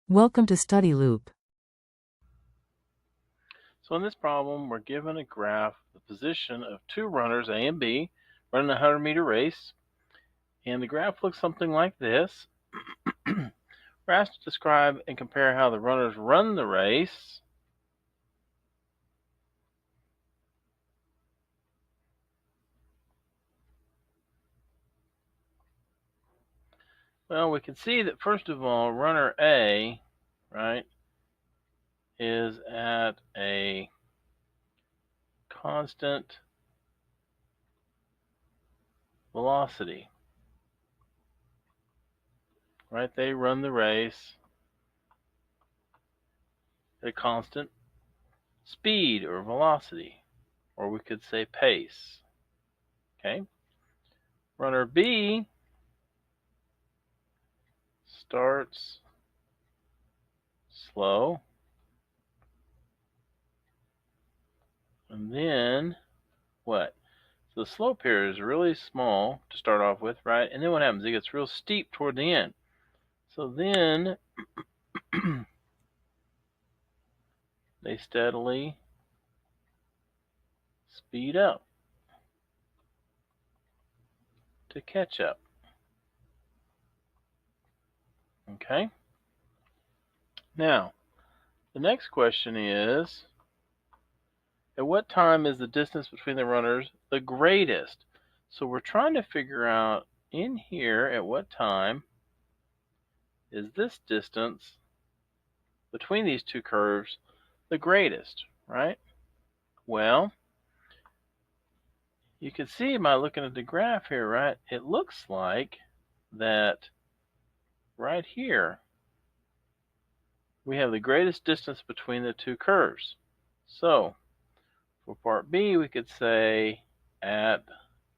Welcome to Study Loop. So in this problem, we're given a graph of the position of two runners, A and B, running a 100-meter race. And the graph looks something like this. We're asked to describe and compare how the runners run the race. Well, we can see that first of all, runner A, right, is at a constant velocity, right? They run the race at a constant speed or velocity, or we could say pace, okay? Runner B starts slow, and then what? So the slope here is really small to start off with, right? And then what happens? It gets real steep toward the end. So then they steadily speed up to catch up. Okay? Now, the next question is, at what time is the distance between the runners the greatest? So we're trying to figure out in here at what time is this distance between these two curves the greatest, right? Well, you can see by looking at the graph here, right? It looks like that right here we have the greatest distance between the two curves. So for part B, we could say at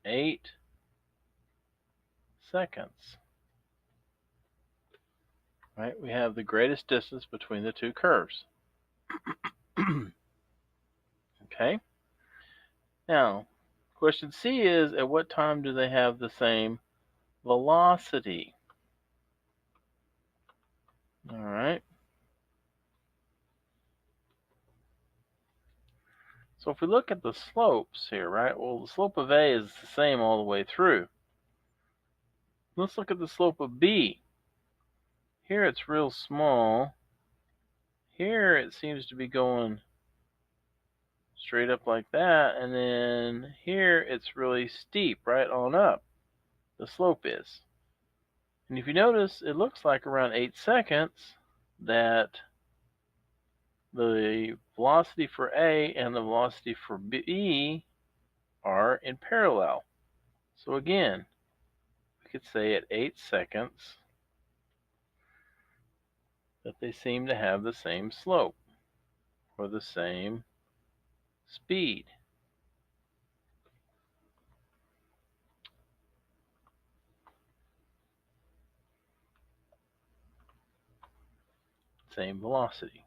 8 seconds, right? We have the greatest distance between the two curves. Okay. Now, question C is, at what time do they have the same velocity? All right. So if we look at the slopes here, right? Well, the slope of A is the same all the way through. Let's look at the slope of B. Here it's real small. Here it seems to be going straight up like that, and then here it's really steep right on up. The slope is. And if you notice, it looks like around 8 seconds that the velocity for A and the velocity for B are in parallel. So again, we could say at 8 seconds that they seem to have the same slope or the same speed. Same velocity.